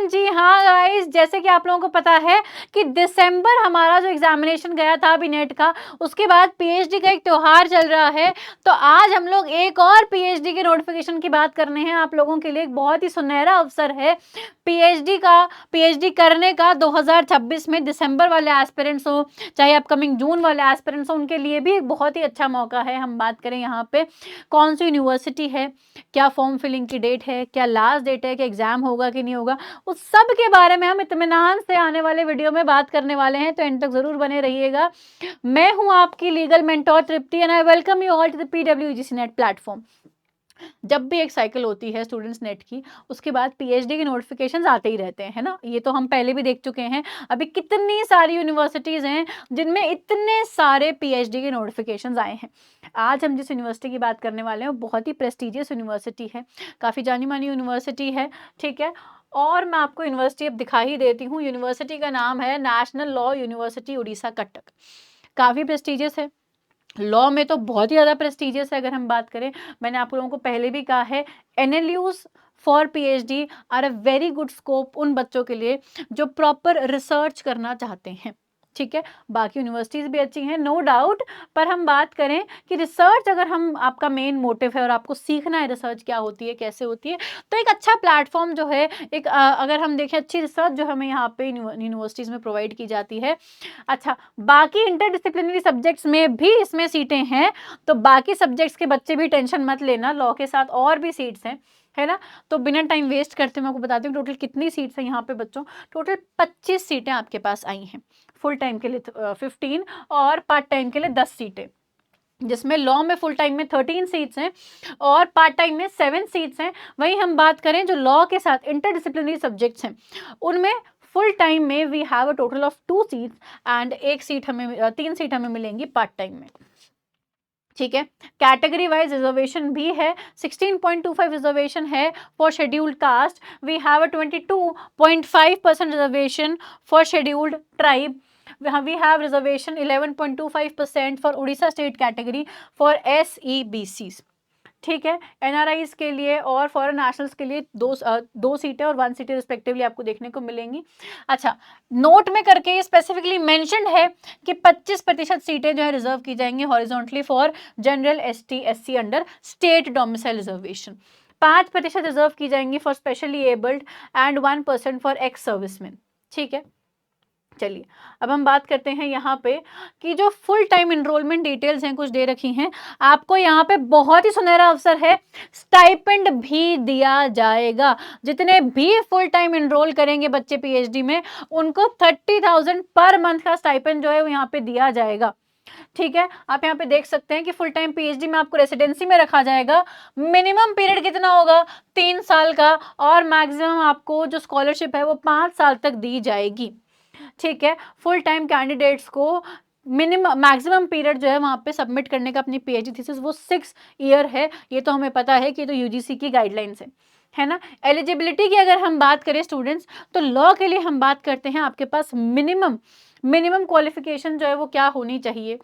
जी हाँ गाइस, जैसे कि आप लोगों को पता है कि दिसंबर हमारा जो एग्जामिनेशन गया था अभी नेट का, उसके बाद पीएचडी का एक त्योहार चल रहा है। तो आज हम लोग एक और पीएचडी के नोटिफिकेशन की बात करने हैं। आप लोगों के लिए एक बहुत ही सुनहरा अवसर है पीएचडी करने का 2026 में। दिसंबर वाले एस्पिरेंट्स हो चाहे अपकमिंग जून वाले एस्पिरेंट्स हो, उनके लिए भी एक बहुत ही अच्छा मौका है। हम बात करें यहाँ पे कौन सी यूनिवर्सिटी है, क्या फॉर्म फिलिंग की डेट है, क्या लास्ट डेट है, कि एग्जाम होगा कि नहीं होगा, उस सब के बारे में हम इत्मीनान से आने वाले वीडियो में बात करने वाले हैं। तो एंड तक जरूर बने रहिएगा। मैं हूं आपकी legal mentor Tripti and I welcome you all to the PWGC NET platform. जब भी एक साइकिल होती है स्टूडेंट्स नेट की, उसके बाद पीएचडी के नोटिफिकेशंस आते ही रहते हैं, है ना। ये तो हम पहले भी देख चुके हैं। अभी कितनी सारी यूनिवर्सिटीज़ हैं जिनमें इतने सारे पीएचडी के नोटिफिकेशंस आए हैं। आज हम जिस यूनिवर्सिटी की बात करने वाले हैं वो बहुत ही प्रेस्टिजियस यूनिवर्सिटी है, काफ़ी जानी मानी यूनिवर्सिटी है, ठीक है। और मैं आपको यूनिवर्सिटी अब दिखा ही देती हूँ। यूनिवर्सिटी का नाम है national law university Orissa Cuttack. काफ़ी प्रेस्टिजियस है, लॉ में तो बहुत ही ज़्यादा प्रेस्टिजियस है। अगर हम बात करें, मैंने आप लोगों को पहले भी कहा है, NLUs for PhD are a very good scope उन बच्चों के लिए जो प्रॉपर रिसर्च करना चाहते हैं, ठीक है। बाकी यूनिवर्सिटीज़ भी अच्छी हैं, नो डाउट, पर हम बात करें कि रिसर्च अगर हम आपका मेन मोटिव है और आपको सीखना है रिसर्च क्या होती है, कैसे होती है, तो एक अच्छा प्लेटफॉर्म जो है, एक अगर हम देखें अच्छी रिसर्च जो हमें यहाँ पे यूनिवर्सिटीज़ में प्रोवाइड की जाती है। अच्छा, बाकी इंटरडिसिप्लिनरी सब्जेक्ट्स में भी इसमें सीटें हैं, तो बाकी सब्जेक्ट्स के बच्चे भी टेंशन मत लेना, लॉ के साथ और भी सीट्स हैं, है ना। तो बिना टाइम वेस्ट करते मैं आपको बताती हूँ टोटल कितनी सीट्स हैं यहाँ पे बच्चों। टोटल 25 सीटें आपके पास आई हैं, फुल टाइम के लिए 15 और पार्ट टाइम के लिए 10 सीटें, जिसमें लॉ में फुल टाइम में 13 सीट्स हैं और पार्ट टाइम में 7 सीट्स हैं। वहीं हम बात करें जो लॉ के साथ इंटरडिसिप्लिनरी सब्जेक्ट्स हैं, उनमें फुल टाइम में we have a total of 2 seats and 3 seat हमें मिलेंगी पार्ट टाइम में, ठीक है। कैटेगरी वाइज रिजर्वेशन भी है, 16.25 रिजर्वेशन है for scheduled caste. We have a 22.5% reservation for scheduled tribe. We have reservation 11.25% for Odisha state category for SEBCs, ठीक है। एनआरआईज के लिए और फॉरेन नेशनल्स के लिए दो सीटें और 1 सीटें रिस्पेक्टिवली आपको देखने को मिलेंगी। अच्छा, नोट में करके ये स्पेसिफिकली मेंशन्ड है कि 25% सीटें जो है रिजर्व की जाएंगी horizontally for general ST SC under state domicile reservation, 5% reserve की जाएंगी for specially abled and 1% for ex serviceman, ठीक है। चलिए, अब हम बात करते हैं यहाँ पे कि जो फुल टाइम इनरोलमेंट डिटेल्स हैं कुछ दे रखी हैं आपको। यहाँ पे बहुत ही सुनहरा अवसर है, स्टाइपेंड भी दिया जाएगा। जितने भी फुल टाइम इनरोल करेंगे बच्चे पीएचडी में, उनको 30,000 पर मंथ का स्टाइपेंड जो है वो यहाँ पे दिया जाएगा, ठीक है। आप यहाँ पे देख सकते हैं कि फुल टाइम पीएचडी में आपको रेसिडेंसी में रखा जाएगा। मिनिमम पीरियड कितना होगा, 3 साल का, और मैक्सिमम आपको जो स्कॉलरशिप है वो 5 साल तक दी जाएगी, ठीक है। फुल टाइम कैंडिडेट्स को मिनिमम मैक्सिमम पीरियड जो है वहाँ पे सबमिट करने का अपनी पीएचडी थीसिस वो 6 ईयर है। ये तो हमें पता है कि ये तो यूजीसी की गाइडलाइंस है ना। एलिजिबिलिटी की अगर हम बात करें स्टूडेंट्स, तो लॉ के लिए हम बात करते हैं, आपके पास मिनिमम क्वालिफिकेशन जो है वो क्या होनी चाहिए,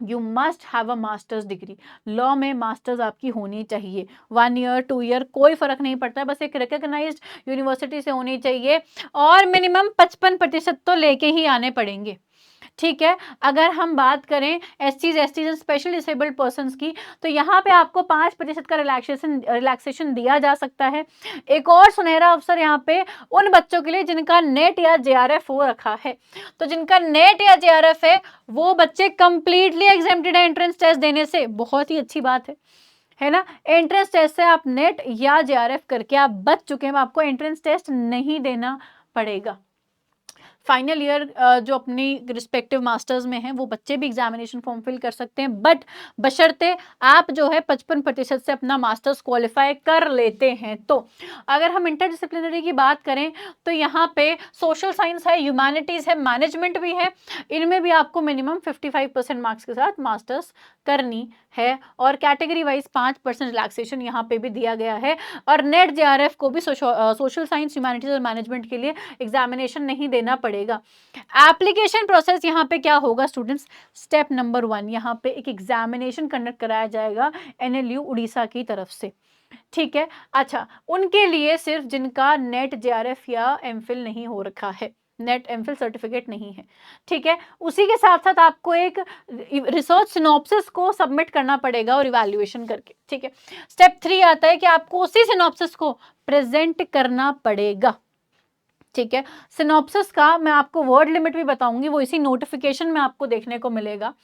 you must have a masters degree. Law में मास्टर्स आपकी होनी चाहिए, 1 ईयर 2 ईयर कोई फर्क नहीं पड़ता, बस एक रिकॉग्नाइज्ड यूनिवर्सिटी से होनी चाहिए और मिनिमम 55% तो लेके ही आने पड़ेंगे, ठीक है। अगर हम बात करें एससीज एसटीज स्पेशल डिसेबल्ड पर्संस की, तो यहाँ पे आपको 5% का रिलैक्सेशन दिया जा सकता है। एक और सुनहरा अवसर यहाँ पे उन बच्चों के लिए जिनका नेट या जेआरएफ हो रखा है, तो जिनका नेट या जेआरएफ है वो बच्चे कंप्लीटली एग्जेम्प्टेड है एंट्रेंस टेस्ट देने से। बहुत ही अच्छी बात है ना। एंट्रेंस टेस्ट से आप नेट या जेआरएफ करके आप बच चुके हैं, आपको एंट्रेंस टेस्ट नहीं देना पड़ेगा। फाइनल ईयर जो अपनी रिस्पेक्टिव मास्टर्स में हैं वो बच्चे भी एग्जामिनेशन फॉर्म फिल कर सकते हैं, बट बशर्ते आप जो है 55% से अपना मास्टर्स क्वालिफाई कर लेते हैं। तो अगर हम इंटरडिसिप्लिनरी की बात करें तो यहाँ पे सोशल साइंस है, ह्यूमैनिटीज़ है, मैनेजमेंट भी है, इनमें भी आपको मिनिमम 55% मार्क्स के साथ मास्टर्स करनी है। और कैटेगरी वाइज 5% रिलैक्सेशन यहाँ पे भी दिया गया है। और नेट जेआरएफ को भी सोशल साइंस, ह्यूमैनिटीज़ और मैनेजमेंट के लिए एग्जामिनेशन नहीं देना पड़ेगा। एप्लीकेशन प्रोसेस यहाँ पे क्या होगा स्टूडेंट्स, स्टेप नंबर 1 यहाँ पे एक एग्जामिनेशन कंडक्ट कराया जाएगा NLU उड़ीसा की तरफ से, ठीक है। अच्छा, उनके लिए सिर्फ जिनका नेट JRF या एमफिल नहीं हो रखा है, नेट एमफिल सर्टिफिकेट नहीं है, ठीक है। उसी के साथ साथ आपको एक रिसर्च सिनॉप्सिस को सबमिट करना पड़ेगा और इवैल्यूएशन करके, ठीक है। स्टेप 3 आता है कि आपको उसी सिनॉप्सिस को प्रेजेंट करना पड़ेगा, ठीक है। सिनॉप्सिस का मैं आपको वर्ड लिमिट भी बताऊंगी, वो इसी नोटिफिकेशन में आपको देखने को मिलेगा,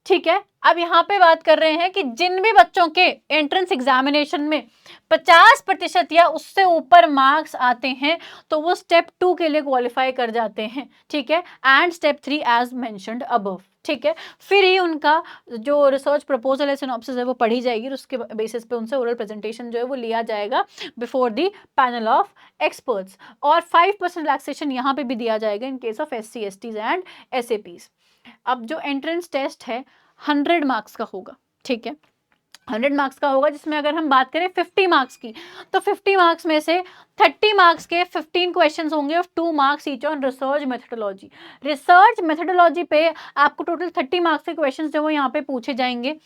ठीक है। अब यहाँ पे बात कर रहे हैं कि जिन भी बच्चों के एंट्रेंस एग्जामिनेशन में 50% या उससे ऊपर मार्क्स आते हैं तो वो स्टेप 2 के लिए क्वालिफाई कर जाते हैं, ठीक है। And step 3 as mentioned above, ठीक है। फिर ही उनका जो रिसर्च प्रपोजल है, सिनॉप्सिस है, वो पढ़ी जाएगी और उसके बेसिस पे उनसे ओरल प्रेजेंटेशन जो है वो लिया जाएगा before the panel of experts. और 5% रिलैक्सेशन यहाँ पे भी दिया जाएगा in case of SC STs and SAPs। अब जो एंट्रेंस टेस्ट है 100 मार्क्स का होगा, ठीक है। 100 मार्क्स का होगा, जिसमें अगर हम बात करें 50 मार्क्स की, तो 50 मार्क्स में से 30 मार्क्स के 15 क्वेश्चंस होंगे of 2 marks each on research methodology. Research methodology पे आपको टोटल 30 मार्क्स के क्वेश्चंस जो वो यहाँ पे पूछे जाएंगे।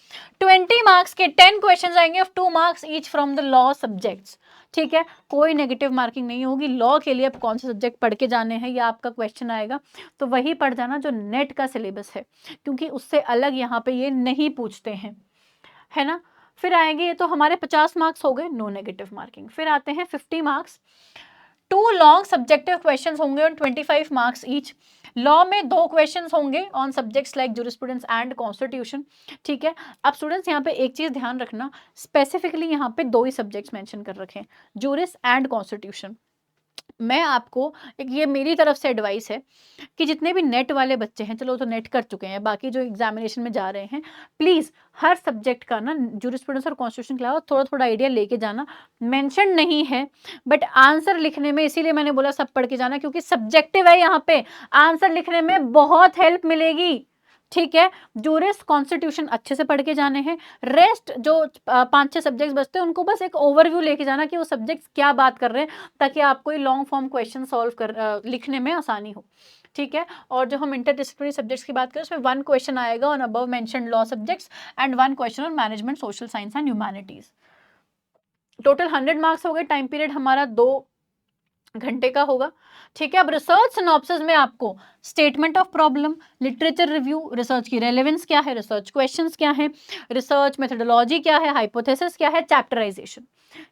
20 मार्क्स के 10 क्वेश्चंस आएंगे of 2 marks each from the law subjects, ठीक है। कोई नेगेटिव मार्किंग नहीं होगी। लॉ के लिए अब कौन से सब्जेक्ट पढ़ के जाने हैं या आपका क्वेश्चन आएगा तो वही पढ़ जाना जो नेट का सिलेबस है, क्योंकि उससे अलग यहाँ पे ये नहीं पूछते हैं, है ना। फिर आएंगे, ये तो हमारे 50 मार्क्स हो गए, नो नेगेटिव मार्किंग। फिर आते हैं 50 मार्क्स, 2 लॉन्ग सब्जेक्टिव क्वेश्चंस होंगे ऑन 25 मार्क्स ईच। लॉ में 2 क्वेश्चंस होंगे on subjects like jurisprudence and constitution, ठीक है। अब स्टूडेंट्स यहाँ पे एक चीज ध्यान रखना, स्पेसिफिकली यहाँ पे 2 ही सब्जेक्ट्स मेंशन कर रखे हैं, जूरिस एंड कॉन्स्टिट्यूशन। मैं आपको ये मेरी तरफ से एडवाइस है कि जितने भी नेट वाले बच्चे हैं, चलो तो नेट कर चुके हैं, बाकी जो एग्जामिनेशन में जा रहे हैं, प्लीज़ हर सब्जेक्ट का ना जूरिस्प्रूडेंस और कॉन्स्टिट्यूशन के अलावा थोड़ा थोड़ा आइडिया लेके जाना। मेंशन नहीं है बट आंसर लिखने में, इसीलिए मैंने बोला सब पढ़ के जाना, क्योंकि सब्जेक्टिव है, यहाँ पे आंसर लिखने में बहुत हेल्प मिलेगी, ठीक है। जूरिस कॉन्स्टिट्यूशन अच्छे से पढ़ के जाने हैं। रेस्ट जो 5-6 सब्जेक्ट्स बचते हैं उनको बस एक ओवरव्यू लेके जाना कि वो सब्जेक्ट्स क्या बात कर रहे हैं, ताकि आपको ये लॉन्ग फॉर्म क्वेश्चन सॉल्व कर लिखने में आसानी हो, ठीक है। और जो हम इंटरडिसिप्लिनरी सब्जेक्ट्स की बात करें उसमें 1 क्वेश्चन आएगा on above mentioned law subjects and 1 question on management social science and humanities. Total 100 marks हो गए। टाइम पीरियड हमारा 2 घंटे का होगा, ठीक है। अब रिसर्च सिनॉप्सिस में आपको statement of problem, literature review, research की रेलेवेंस क्या है, रिसर्च क्वेश्चंस क्या है, रिसर्च मेथोडोलॉजी क्या है, हाइपोथेसिस क्या है, चैप्टराइजेशन,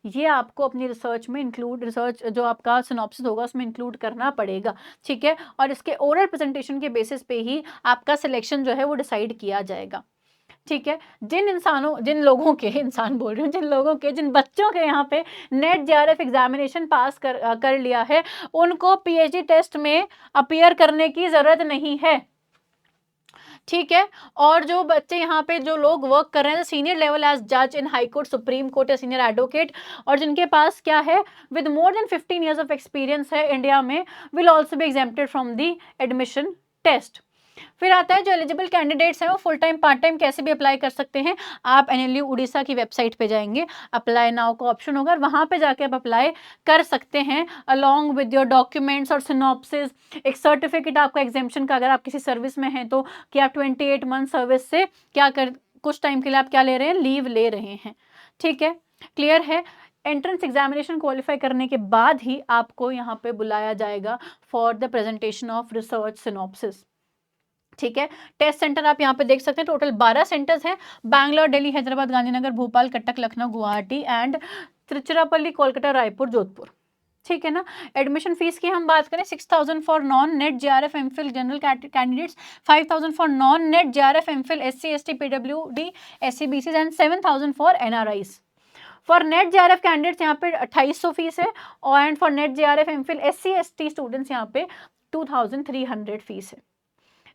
ये आपको अपनी रिसर्च में इंक्लूड, रिसर्च जो आपका सिनॉप्सिस होगा उसमें इंक्लूड करना पड़ेगा, ठीक है। और इसके ओरल प्रेजेंटेशन के बेसिस पे ही आपका सिलेक्शन जो है वो डिसाइड किया जाएगा, ठीक है। जिन लोगों के, इंसान बोल रही हूँ, जिन बच्चों के यहाँ पे नेट JRF एग्जामिनेशन पास कर लिया है, उनको PhD टेस्ट में अपीयर करने की जरूरत नहीं है, ठीक है। और जो बच्चे यहाँ पे, जो लोग वर्क कर रहे हैं सीनियर लेवल एज जज in high court, supreme court या सीनियर एडवोकेट, और जिनके पास क्या है with more than 15 years of experience है इंडिया में, will also be exempted from the admission test. फिर आता है जो एलिजिबल कैंडिडेट्स हैं वो फुल टाइम पार्ट टाइम कैसे भी अप्लाई कर सकते हैं। आप NLU उड़ीसा की वेबसाइट पे जाएंगे, अप्लाई नाउ का ऑप्शन होगा, वहां पे जाके आप अप्लाई कर सकते हैं अलोंग विद योर डॉक्यूमेंट्स और सिनॉप्सिस, एक सर्टिफिकेट आपका एग्जेम्पशन का, अगर आप किसी सर्विस में हैं तो, कि आप 28 मंथ सर्विस से क्या कर, कुछ टाइम के लिए आप क्या ले रहे हैं, लीव ले रहे हैं, ठीक है। क्लियर है। एंट्रेंस एग्जामिनेशन क्वालिफाई करने के बाद ही आपको यहाँ पे बुलाया जाएगा for the presentation of research synopsis, ठीक है। टेस्ट सेंटर आप यहाँ पे देख सकते हैं, टोटल 12 सेंटर्स हैं, बैंगलोर, दिल्ली, हैदराबाद, गांधीनगर, भोपाल, कटक, लखनऊ, गुवाहाटी एंड तिरुचिरापल्ली, कोलकाता, रायपुर, जोधपुर, ठीक है ना। एडमिशन फीस की हम बात करें 6,000 for non net JRF MPhil general candidates, 5,000 for non net JRF MPhil SC ST PWD SC BCs and 7,000 for NRIs। For net JRF candidates यहाँ पे 2,800 फीस है, और and for net JRF MPhil SC ST students यहाँ पे 2,300 fees है,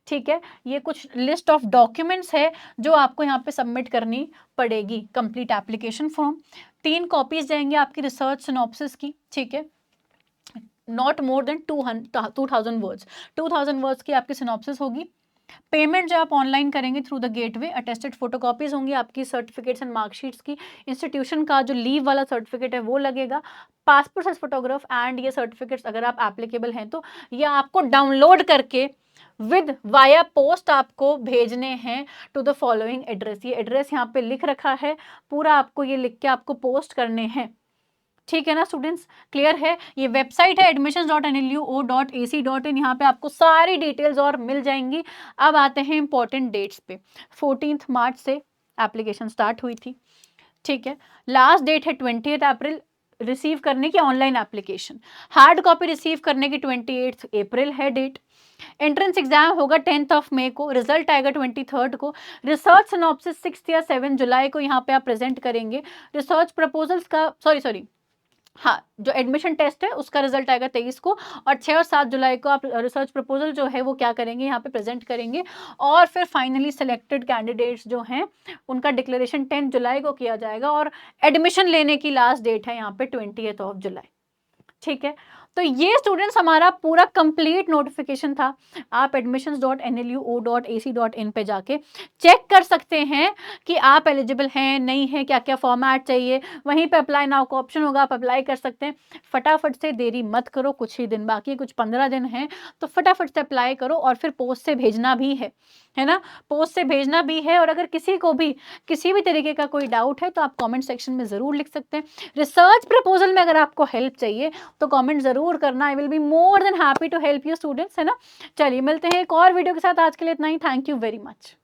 ठीक है। ये कुछ लिस्ट ऑफ डॉक्यूमेंट्स है जो आपको यहाँ पे सबमिट करनी पड़ेगी। कंप्लीट एप्लीकेशन फॉर्म, 3 कॉपीज जाएंगे आपकी रिसर्च सिनॉप्सिस की, ठीक है। Not more than 2,000 words, 2,000 words की आपकी सिनॉप्सिस होगी। पेमेंट जो आप ऑनलाइन करेंगे through the gateway, attested photocopies होंगी आपकी सर्टिफिकेट्स एंड मार्कशीट्स की, इंस्टीट्यूशन का जो लीव वाला सर्टिफिकेट है वो लगेगा, पासपोर्ट साइज फोटोग्राफ एंड ये सर्टिफिकेट्स अगर आप एप्लीकेबल हैं तो ये आपको डाउनलोड करके विद वाया पोस्ट आपको भेजने हैं टू द फॉलोइंग एड्रेस। ये एड्रेस यहाँ पे लिख रखा है पूरा, आपको ये लिख के आपको पोस्ट करने हैं, ठीक है ना स्टूडेंट्स, क्लियर है। ये वेबसाइट है admissions.nlu.ac.in, यहाँ पे आपको सारी डिटेल्स और मिल जाएंगी। अब आते हैं इंपॉर्टेंट डेट्स पे। 14 मार्च से एप्लीकेशन स्टार्ट हुई थी, ठीक है, लास्ट डेट है 20 अप्रैल रिसीव करने की online application, hard copy receive करने की 28 अप्रैल है डेट। एंट्रेंस एग्जाम होगा 10 मई को, रिजल्ट आएगा 23 को। रिसर्च सिनॉप्सिस 6 या 7 जुलाई को यहाँ पे आप प्रेजेंट करेंगे। रिसर्च प्रपोजल्स का सॉरी हाँ, जो एडमिशन टेस्ट है उसका रिजल्ट आएगा 23 को, और 6 और 7 जुलाई को आप रिसर्च प्रपोजल जो है वो क्या करेंगे, यहाँ पे प्रेजेंट करेंगे। और फिर फाइनली सिलेक्टेड कैंडिडेट्स जो हैं उनका डिक्लेरेशन 10 जुलाई को किया जाएगा, और एडमिशन लेने की लास्ट डेट है यहाँ पे 20 जुलाई, ठीक है। तो ये स्टूडेंट्स हमारा पूरा कंप्लीट नोटिफिकेशन था। आप admissions.nlu.ac.in पे जाके चेक कर सकते हैं कि आप एलिजिबल हैं नहीं है, क्या क्या फॉर्मेट चाहिए, वहीं पे अप्लाई नाउ का ऑप्शन होगा, आप अप्लाई कर सकते हैं। फटाफट से देरी मत करो, कुछ ही दिन बाकी, कुछ 15 दिन हैं, तो फटाफट से अप्लाई करो, और फिर पोस्ट से भेजना भी है ना, पोस्ट से भेजना भी है। और अगर किसी को भी किसी भी तरीके का कोई डाउट है तो आप कमेंट सेक्शन में ज़रूर लिख सकते हैं। रिसर्च प्रपोजल में अगर आपको हेल्प चाहिए तो कमेंट ज़रूर करना, I will be more than happy to help you students, है ना। चलिए मिलते हैं एक और वीडियो के साथ, आज के लिए इतना ही, थैंक यू वेरी मच।